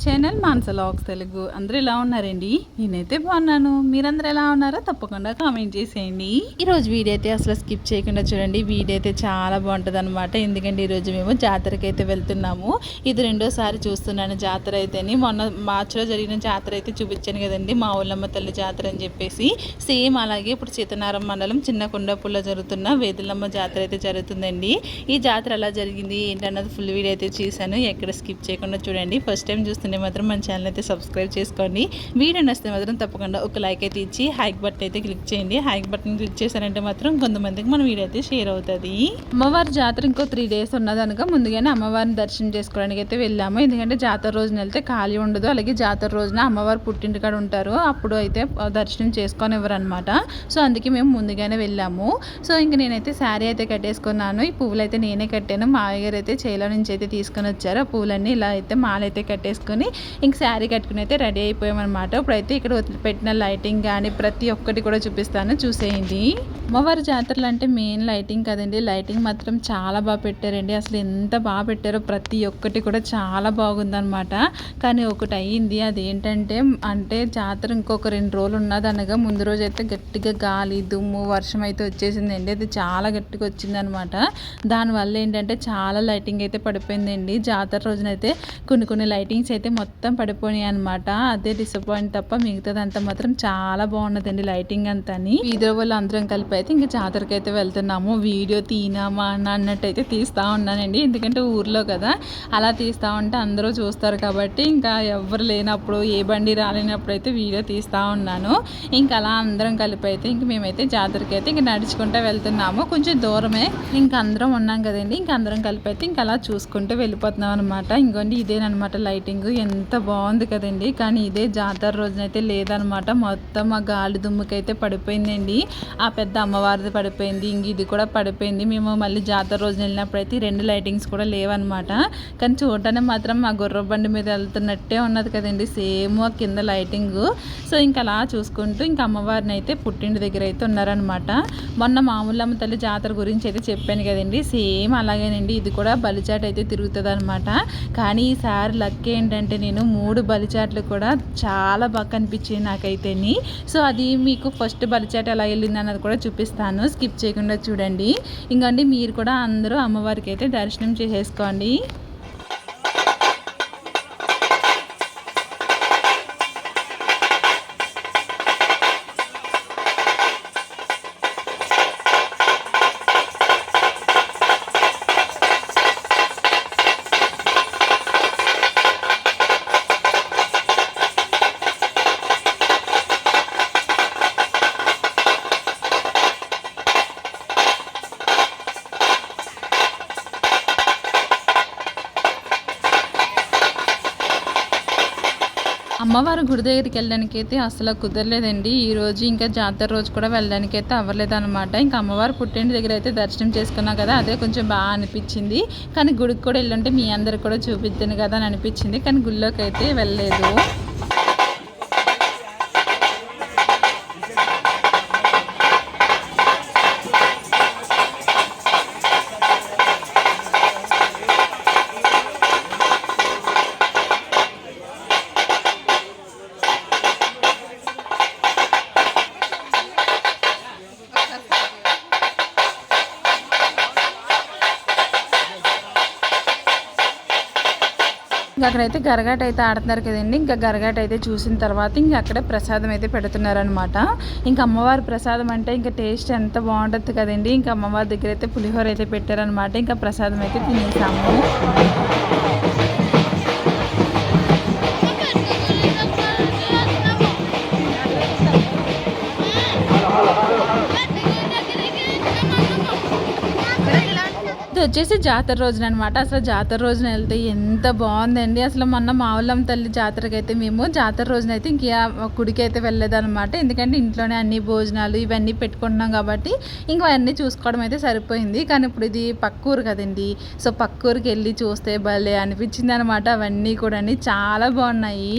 Channel మానస logs Telugu. అందరూ ఎలా ఉన్నారండి? నేనైతే బాగున్నాను. మీరందరూ ఎలా ఉన్నారో తప్పకుండా కామెంట్ చేసేయండి. ఈరోజు వీడియో అయితే అసలు స్కిప్ చేయకుండా చూడండి. వీడియో అయితే చాలా బాగుంటుంది అనమాట. ఎందుకంటే ఈరోజు మేము జాతరకి అయితే వెళ్తున్నాము. ఇది రెండోసారి చూస్తున్నాను జాతర అయితేని. మొన్న మార్చిలో జరిగిన జాతర అయితే చూపించాను కదండి, మా ఊళ్ళమ్మ తల్లి జాతర అని చెప్పేసి. సేమ్ అలాగే ఇప్పుడు సీతనారం మండలం చిన్న కొండపుల్లో జరుగుతున్న వేదులమ్మ జాతర అయితే జరుగుతుందండి. ఈ జాతర ఎలా జరిగింది ఏంటన్నది ఫుల్ వీడియో అయితే చూశాను. ఎక్కడ స్కిప్ చేయకుండా చూడండి. ఫస్ట్ టైం చూస్తుంటే మాత్రం మన ఛానల్ అయితే సబ్స్క్రైబ్ చేసుకోండి. వీడియో నచ్చితే మాత్రం తప్పకుండా ఒక లైక్ అయితే ఇచ్చి హైక్ బటన్ అయితే క్లిక్ చేయండి. హైక్ బటన్ క్లిక్ చేశారంటే మాత్రం కొంతమందికి మన వీడియో అయితే షేర్ అవుతుంది. అమ్మవారి జాతర ఇంకో 3 days ఉన్నదనుక ముందుగానే అమ్మవారిని దర్శనం చేసుకోవడానికి అయితే వెళ్ళాము. ఎందుకంటే జాతర రోజున వెళ్తే ఖాళీ ఉండదు. అలాగే జాతర రోజున అమ్మవారు పుట్టింటి కాడ ఉంటారు, అప్పుడు అయితే దర్శనం చేసుకొని ఇవ్వరనమాట. సో అందుకే మేము ముందుగానే వెళ్ళాము. సో ఇంక నేనైతే శారీ అయితే కట్టేసుకున్నాను. ఈ పువ్వులు అయితే నేనే కట్టాను. మావయ్య గారు అయితే చేలో నుంచి అయితే తీసుకొని వచ్చారు. ఆ పువ్వులన్నీ ఇలా అయితే మాలైతే కట్టేసుకొని ఇంక శారీ కట్టుకుని అయితే రెడీ అయిపోయామన్నమాట. ఇప్పుడైతే ఇక్కడ పెట్టిన లైటింగ్ కానీ ప్రతి ఒక్కటి కూడా చూపిస్తాను, చూసేయండి. అమ్మవారి జాతరలు అంటే మెయిన్ లైటింగ్ కదండి. లైటింగ్ మాత్రం చాలా బాగా పెట్టారండి. అసలు ఎంత బాగా పెట్టారో ప్రతి ఒక్కటి కూడా చాలా బాగుందనమాట. కానీ ఒకటి అయ్యింది, అదేంటంటే అంటే జాతర ఇంకొక 2 రోజులు ఉన్నదనగా ముందు రోజు అయితే గట్టిగా గాలి దుమ్ము వర్షం అయితే వచ్చేసిందండి. అది చాలా గట్టిగా వచ్చిందనమాట. దానివల్ల ఏంటంటే చాలా లైటింగ్ అయితే పడిపోయిందండి. జాతర రోజునైతే కొన్ని లైటింగ్స్ అయితే మొత్తం పడిపోయాయి అనమాట. అదే డిసప్పాయింట్ తప్ప మిగతాదంతా మాత్రం చాలా బాగున్నదండి లైటింగ్ అంతా. వీధిలో వాళ్ళు అందరం కలిపి అయితే ఇంకా జాతరకి అయితే వెళ్తున్నాము. వీడియో తీనామా అన్నట్టు అయితే తీస్తూ ఉన్నానండి. ఎందుకంటే ఊర్లో కదా, అలా తీస్తూ ఉంటే అందరూ చూస్తారు కాబట్టి ఇంకా ఎవరు లేనప్పుడు ఏ బండి రాలేనప్పుడు అయితే వీడియో తీస్తూ ఉన్నాను. ఇంకా అలా అందరం కలిపి అయితే ఇంక మేమైతే జాతరకి అయితే ఇంక నడుచుకుంటూ వెళ్తున్నాము. కొంచెం దూరమే, ఇంక అందరం ఉన్నాం కదండి. ఇంక అందరం కలిపి అయితే ఇంక అలా చూసుకుంటూ వెళ్ళిపోతున్నాం అనమాట. ఇంకోండి ఇదేనమాట లైటింగ్, ఎంత బాగుంది కదండి. కానీ ఇదే జాతర రోజునైతే లేదనమాట. మొత్తం ఆ గాలి దుమ్ముకైతే పడిపోయిందండి. ఆ పెద్ద అమ్మవారిది పడిపోయింది, ఇంక ఇది కూడా పడిపోయింది. మేము మళ్ళీ జాతర రోజున వెళ్ళినప్పుడు అయితే 2 లైటింగ్స్ కూడా లేవన్నమాట. కానీ చూడటానికి మాత్రం మా గుర్ర బండి మీద వెళ్తున్నట్టే ఉన్నది కదండి, సేమ్ కింద లైటింగ్. సో ఇంకా అలా చూసుకుంటూ ఇంకా అమ్మవారిని అయితే పుట్టింటి దగ్గర అయితే ఉన్నారనమాట. మొన్న మామూలమ్మ తల్లి జాతర గురించి అయితే చెప్పాను కదండి, సేమ్ అలాగేనండి. ఇది కూడా బలిచాట అయితే తిరుగుతుంది అనమాట. కానీ ఈసారి లక్ ఏంటంటే నేను 3 బలిచాట్లు కూడా చాలా బాగా కనిపించింది నాకైతే. సో అది మీకు ఫస్ట్ బలిచాట ఎలా వెళ్ళింది అన్నది కూడా చూపిస్తాను, స్కిప్ చేయకుండా చూడండి. ఇంకండి మీరు కూడా అందరూ అమ్మవారికి అయితే దర్శనం చేసేసుకోండి. అమ్మవారి గుడి దగ్గరికి వెళ్ళడానికి అయితే అసలు కుదరలేదండి. ఈరోజు ఇంకా జాతర రోజు కూడా వెళ్ళడానికి అయితే అవ్వలేదు అనమాట. ఇంకా అమ్మవారి పుట్టింటి దగ్గర అయితే దర్శనం చేసుకున్నాం కదా, అదే కొంచెం బాగా అనిపించింది. కానీ గుడికి కూడా వెళ్ళుంటే మీ అందరికి కూడా చూపిద్దాను కదా అని అనిపించింది. కానీ గుడిలోకి అయితే వెళ్ళలేదు. ఇంకా అక్కడైతే గరగాట అయితే ఆడుతున్నారు కదండి. ఇంకా గరగాట అయితే చూసిన తర్వాత ఇంకా అక్కడే ప్రసాదం అయితే పెడుతున్నారనమాట. ఇంకా అమ్మవారి ప్రసాదం అంటే ఇంకా టేస్ట్ ఎంత బాగుంటుంది కదండి. ఇంకా అమ్మవారి దగ్గర అయితే పులిహోర అయితే పెట్టారనమాట. ఇంకా ప్రసాదం అయితే తినేసాము. ఇది వచ్చేసి జాతర రోజున అనమాట. అసలు జాతర రోజున వెళ్తే ఎంత బాగుందండి. అసలు మొన్న మావులమ్మ తల్లి జాతరకి అయితే మేము జాతర రోజున అయితే ఇంక గుడికి అయితే వెళ్ళలేదన్నమాట. ఎందుకంటే ఇంట్లోనే అన్ని భోజనాలు ఇవన్నీ పెట్టుకుంటున్నాం కాబట్టి ఇంక అవన్నీ చూసుకోవడం అయితే సరిపోయింది. కానీ ఇప్పుడు ఇది పక్కూరు కదండి. సో పక్కూరికి వెళ్ళి చూస్తే భలే అనిపించింది అనమాట. అవన్నీ కూడా చాలా బాగున్నాయి.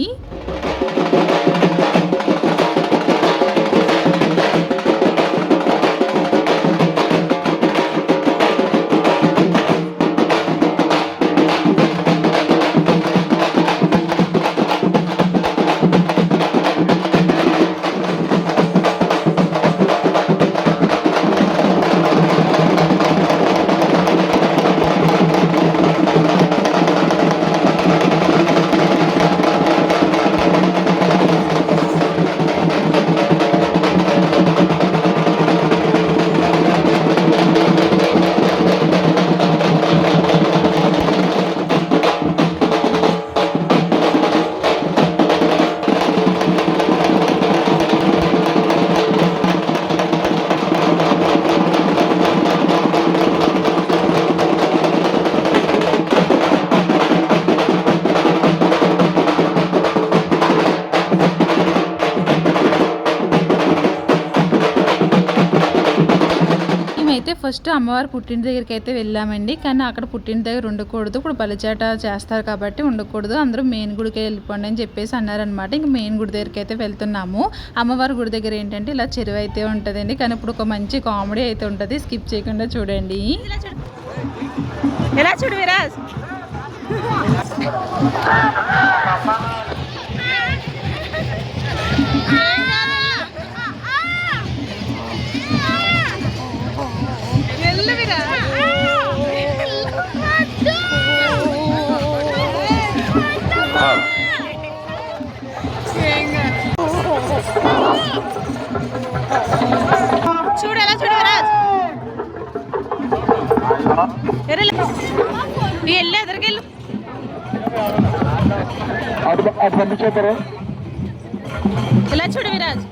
అయితే ఫస్ట్ అమ్మవారి పుట్టిన దగ్గరికి అయితే వెళ్ళామండి. కానీ అక్కడ పుట్టిన దగ్గర ఉండకూడదు, ఇప్పుడు బలిచాట చేస్తారు కాబట్టి ఉండకూడదు, అందరూ మెయిన్ గుడికి వెళ్ళిపోండి అని చెప్పేసి అన్నారనమాట. ఇంక మెయిన్ గుడి దగ్గరికి అయితే వెళ్తున్నాము. అమ్మవారి గుడి దగ్గర ఏంటంటే ఇలా చెరువు అయితే ఉంటుందండి. కానీ ఇప్పుడు ఒక మంచి కామెడీ అయితే ఉంటుంది, స్కిప్ చేయకుండా చూడండి. ఎలా చూడు విరాజ్. చూడు ఎలా చూడు విరాజ్. వెళ్ళు ఎదురుకెళ్ళు. ఇలా చూడు విరాజ్.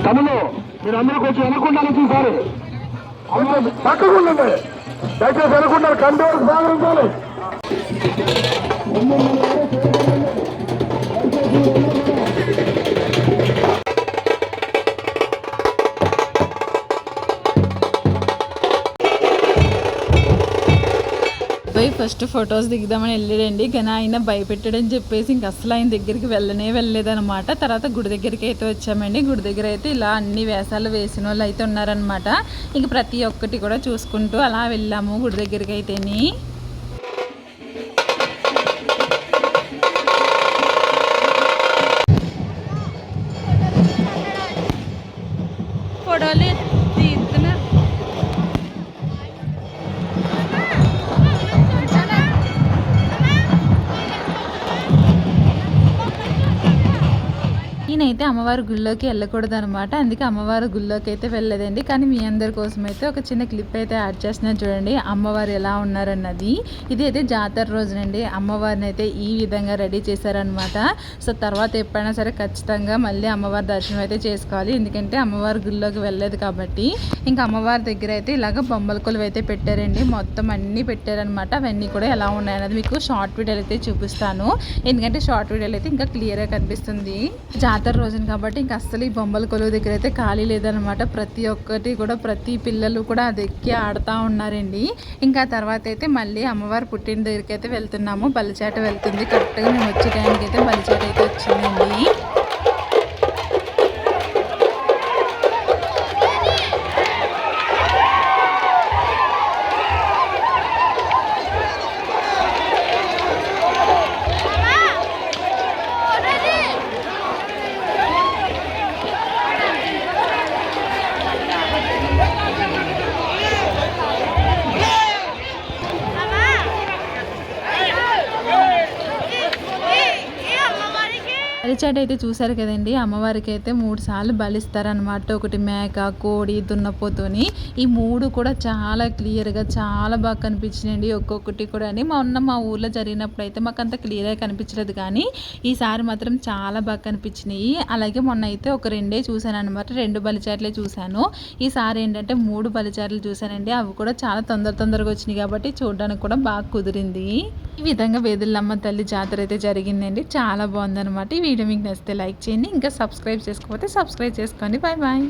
తమలో మీరు అందరూ కొంచెం వెనకుండాలి, చూసారు పక్కకు ఉండండి, దయచేసి వెనకుండాలి, కంట్రోల్ సాగరించాలి. ఫస్ట్ ఫొటోస్ దిగుదామని వెళ్ళాడండి. కానీ ఆయన భయపెట్టాడని చెప్పేసి ఇంక అసలు ఆయన దగ్గరికి వెళ్ళలేదనమాట. తర్వాత గుడి దగ్గరికి అయితే వచ్చామండి. గుడి దగ్గర అయితే ఇలా అన్ని వేషాలు వేసిన వాళ్ళు అయితే ఉన్నారనమాట. ఇంక ప్రతి ఒక్కటి కూడా చూసుకుంటూ అలా వెళ్ళాము గుడి దగ్గరికి అయితేని. ఫోటోలు తీస్తున్నా. నేనైతే అమ్మవారి గుళ్ళోకి వెళ్ళకూడదు అనమాట, అందుకే అమ్మవారి గుళ్ళోకి అయితే వెళ్ళలేదండి. కానీ మీ అందరి కోసం అయితే ఒక చిన్న క్లిప్ అయితే యాడ్ చేస్తున్నాను చూడండి, అమ్మవారు ఎలా ఉన్నారన్నది. ఇది అయితే జాతర రోజునండి, అమ్మవారిని అయితే ఈ విధంగా రెడీ చేశారనమాట. సో తర్వాత ఎప్పుడైనా సరే ఖచ్చితంగా మళ్ళీ అమ్మవారి దర్శనం అయితే చేసుకోవాలి, ఎందుకంటే అమ్మవారి గుళ్ళోకి వెళ్ళలేదు కాబట్టి. ఇంకా అమ్మవారి దగ్గర అయితే ఇలాగ బొమ్మల కొలువు అయితే పెట్టారండి, మొత్తం అన్నీ పెట్టారనమాట. అవన్నీ కూడా ఎలా ఉన్నాయన్నది మీకు షార్ట్ వీడియోలు అయితే చూపిస్తాను, ఎందుకంటే షార్ట్ వీడియోలు అయితే ఇంకా క్లియర్గా కనిపిస్తుంది. జాతర రోజున కాబట్టి ఇంకా అస్సలు ఈ బొమ్మల కొలువు దగ్గర అయితే ఖాళీ లేదనమాట. ప్రతి ఒక్కటి కూడా ప్రతి పిల్లలు కూడా అది ఎక్కి ఆడుతూ ఉన్నారండి. ఇంకా తర్వాత అయితే మళ్ళీ అమ్మవారు పుట్టిన దగ్గరికి అయితే వెళ్తున్నాము. బలిచాట వెళ్తుంది, కరెక్ట్గా మేము వచ్చే టైంకి అయితే బలిచాట అయితే వచ్చిందండి. బలిచాట అయితే చూసారు కదండి, అమ్మవారికి అయితే 3 సార్లు బలిస్తారనమాట. ఒకటి మేక, కోడి, దున్నపోతుని. ఈ 3 కూడా చాలా క్లియర్గా చాలా బాగా కనిపించినాయండి ఒక్కొక్కటి కూడా. అని మా ఊర్లో జరిగినప్పుడు అయితే మాకు అంత క్లియర్గా కనిపించలేదు, కానీ ఈసారి మాత్రం చాలా బాగా కనిపించినాయి. అలాగే మొన్న అయితే ఒక 2 చూశాను అనమాట, 2 బలిచాట్లే చూశాను. ఈసారి ఏంటంటే 3 బలిచాట్లు చూశానండి, అవి కూడా చాలా తొందరగా వచ్చినాయి కాబట్టి చూడడానికి కూడా బాగా కుదిరింది. ఈ విధంగా వేదులమ్మ తల్లి జాతర అయితే జరిగిందండి, చాలా బాగుందనమాట. ఈ వీడియో మీకు నచ్చితే లైక్ చేయండి, ఇంకా సబ్స్క్రైబ్ చేసుకోకపోతే సబ్స్క్రైబ్ చేసుకోండి. Bye bye.